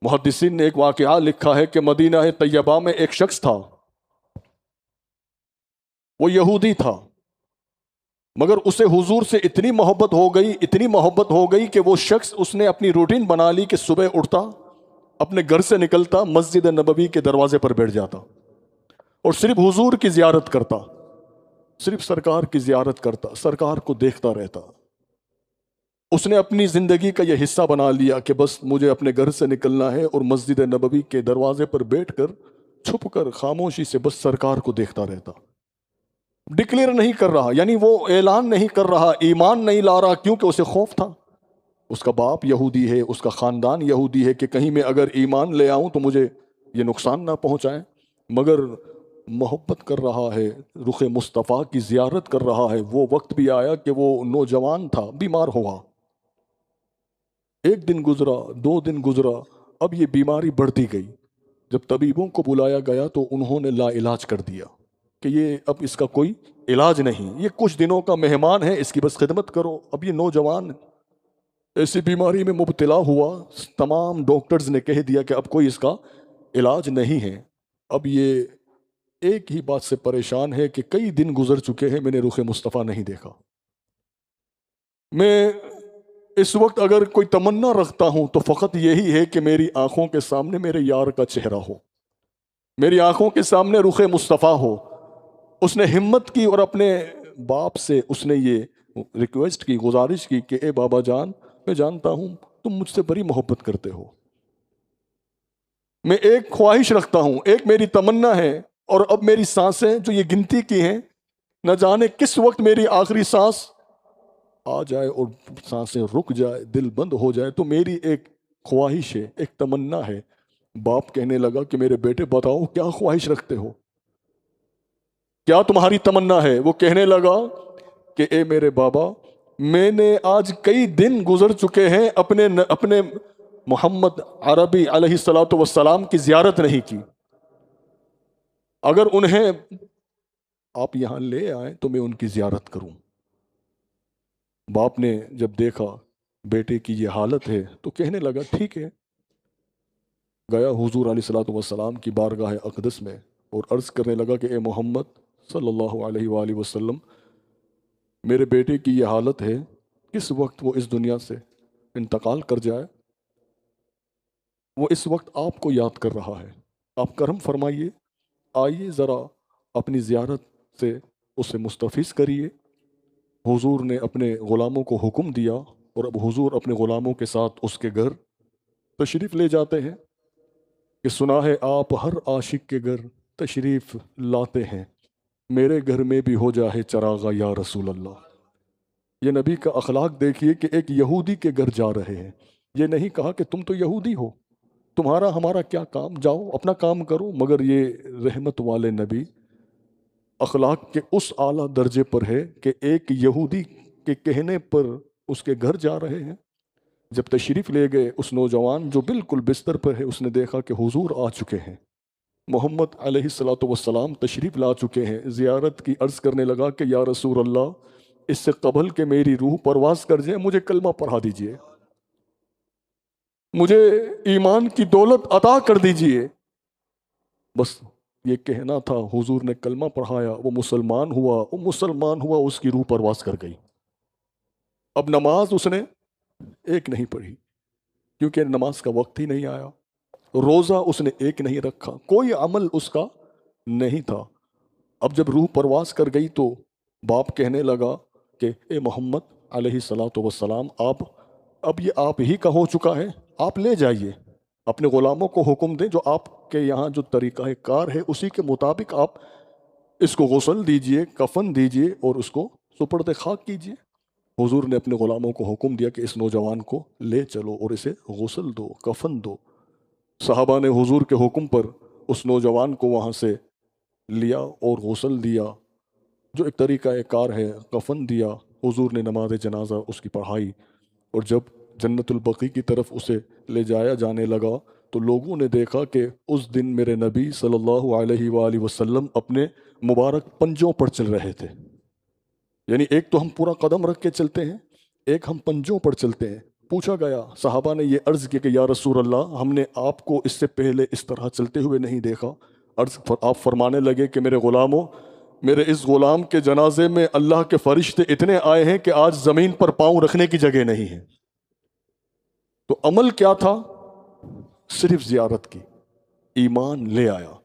محدثین نے ایک واقعہ لکھا ہے کہ مدینہ طیبہ میں ایک شخص تھا، وہ یہودی تھا، مگر اسے حضور سے اتنی محبت ہو گئی کہ وہ شخص، اس نے اپنی روٹین بنا لی کہ صبح اٹھتا، اپنے گھر سے نکلتا، مسجد نبوی کے دروازے پر بیٹھ جاتا اور صرف حضور کی زیارت کرتا، صرف سرکار کی زیارت کرتا، سرکار کو دیکھتا رہتا۔ اس نے اپنی زندگی کا یہ حصہ بنا لیا کہ بس مجھے اپنے گھر سے نکلنا ہے اور مسجد نبوی کے دروازے پر بیٹھ کر چھپ کر خاموشی سے بس سرکار کو دیکھتا رہتا۔ ڈکلیئر نہیں کر رہا، یعنی وہ اعلان نہیں کر رہا، ایمان نہیں لا رہا، کیونکہ اسے خوف تھا۔ اس کا باپ یہودی ہے، اس کا خاندان یہودی ہے، کہ کہیں میں اگر ایمان لے آؤں تو مجھے یہ نقصان نہ پہنچائیں، مگر محبت کر رہا ہے، رخ مصطفیٰ کی زیارت کر رہا ہے۔ وہ وقت بھی آیا کہ وہ نوجوان تھا، بیمار ہوا، ایک دن گزرا، 2 دن گزرا، اب یہ بیماری بڑھتی گئی۔ جب طبیبوں کو بلایا گیا تو انہوں نے لا علاج کر دیا کہ یہ اب اس کا کوئی علاج نہیں، یہ کچھ دنوں کا مہمان ہے، اس کی بس خدمت کرو۔ اب یہ نوجوان ایسی بیماری میں مبتلا ہوا، تمام ڈاکٹرز نے کہہ دیا کہ اب کوئی اس کا علاج نہیں ہے۔ اب یہ ایک ہی بات سے پریشان ہے کہ کئی دن گزر چکے ہیں، میں نے رخ مصطفیٰ نہیں دیکھا۔ میں اس وقت اگر کوئی تمنا رکھتا ہوں تو فقط یہی ہے کہ میری آنکھوں کے سامنے میرے یار کا چہرہ ہو، میری آنکھوں کے سامنے رخ مصطفیٰ ہو۔ اس نے ہمت کی اور اپنے باپ سے اس نے یہ ریکویسٹ کی، گزارش کی کہ اے بابا جان، میں جانتا ہوں تم مجھ سے بڑی محبت کرتے ہو، میں ایک خواہش رکھتا ہوں، ایک میری تمنا ہے، اور اب میری سانسیں جو یہ گنتی کی ہیں، نہ جانے کس وقت میری آخری سانس آ جائے اور سانسیں رک جائے، دل بند ہو جائے، تو میری ایک خواہش ہے، ایک تمنا ہے۔ باپ کہنے لگا کہ میرے بیٹے بتاؤ کیا خواہش رکھتے ہو، کیا تمہاری تمنا ہے؟ وہ کہنے لگا کہ اے میرے بابا، میں نے آج کئی دن گزر چکے ہیں اپنے محمد عربی علیہ الصلوۃ والسلام کی زیارت نہیں کی، اگر انہیں آپ یہاں لے آئیں تو میں ان کی زیارت کروں۔ باپ نے جب دیکھا بیٹے کی یہ حالت ہے تو کہنے لگا ٹھیک ہے۔ گیا حضور علیہ الصلوۃ والسلام کی بارگاہ اقدس میں اور عرض کرنے لگا کہ اے محمد صلی اللہ علیہ وآلہ وسلم، میرے بیٹے کی یہ حالت ہے، کس وقت وہ اس دنیا سے انتقال کر جائے، وہ اس وقت آپ کو یاد کر رہا ہے، آپ کرم فرمائیے، آئیے ذرا اپنی زیارت سے اسے مستفیض کریے۔ حضور نے اپنے غلاموں کو حکم دیا اور اب حضور اپنے غلاموں کے ساتھ اس کے گھر تشریف لے جاتے ہیں کہ سنا ہے آپ ہر عاشق کے گھر تشریف لاتے ہیں، میرے گھر میں بھی ہو جائے چراغا یا رسول اللہ۔ یہ نبی کا اخلاق دیکھیے کہ ایک یہودی کے گھر جا رہے ہیں، یہ نہیں کہا کہ تم تو یہودی ہو، تمہارا ہمارا کیا کام، جاؤ اپنا کام کرو، مگر یہ رحمت والے نبی اخلاق کے اس اعلیٰ درجے پر ہے کہ ایک یہودی کے کہنے پر اس کے گھر جا رہے ہیں۔ جب تشریف لے گئے، اس نوجوان جو بالکل بستر پر ہے، اس نے دیکھا کہ حضور آ چکے ہیں، محمد علیہ الصلوۃ والسلام تشریف لا چکے ہیں، زیارت کی عرض کرنے لگا کہ یا رسول اللہ، اس سے قبل کہ میری روح پرواز کر جائے مجھے کلمہ پڑھا دیجئے، مجھے ایمان کی دولت عطا کر دیجئے۔ بس یہ کہنا تھا، حضور نے کلمہ پڑھایا، وہ مسلمان ہوا، اس کی روح پرواز کر گئی۔ اب نماز اس نے ایک نہیں پڑھی کیونکہ نماز کا وقت ہی نہیں آیا، روزہ اس نے ایک نہیں رکھا، کوئی عمل اس کا نہیں تھا۔ اب جب روح پرواز کر گئی تو باپ کہنے لگا کہ اے محمد علیہ الصلوۃ والسلام، اب یہ آپ ہی کا ہو چکا ہے، آپ لے جائیے، اپنے غلاموں کو حکم دیں، جو آپ کے یہاں جو طریقہ کار ہے اسی کے مطابق آپ اس کو غسل دیجئے، کفن دیجئے اور اس کو سپرد خاک کیجئے۔ حضور نے اپنے غلاموں کو حکم دیا کہ اس نوجوان کو لے چلو اور اسے غسل دو، کفن دو۔ صحابہ نے حضور کے حکم پر اس نوجوان کو وہاں سے لیا اور غسل دیا، جو ایک طریقہ کار ہے، کفن دیا، حضور نے نماز جنازہ اس کی پڑھائی، اور جب جنت البقیع کی طرف اسے لے جایا جانے لگا تو لوگوں نے دیکھا کہ اس دن میرے نبی صلی اللہ علیہ وآلہ وسلم اپنے مبارک پنجوں پر چل رہے تھے، یعنی ایک تو ہم پورا قدم رکھ کے چلتے ہیں، ایک ہم پنجوں پر چلتے ہیں، پوچھا گیا، صحابہ نے یہ عرض کی کہ یا رسول اللہ، ہم نے آپ کو اس سے پہلے اس طرح چلتے ہوئے نہیں دیکھا۔ آپ فرمانے لگے کہ میرے غلاموں، میرے اس غلام کے جنازے میں اللہ کے فرشتے اتنے آئے ہیں کہ آج زمین پر پاؤں رکھنے کی جگہ نہیں ہے۔ تو عمل کیا تھا؟ صرف زیارت کی، ایمان لے آیا۔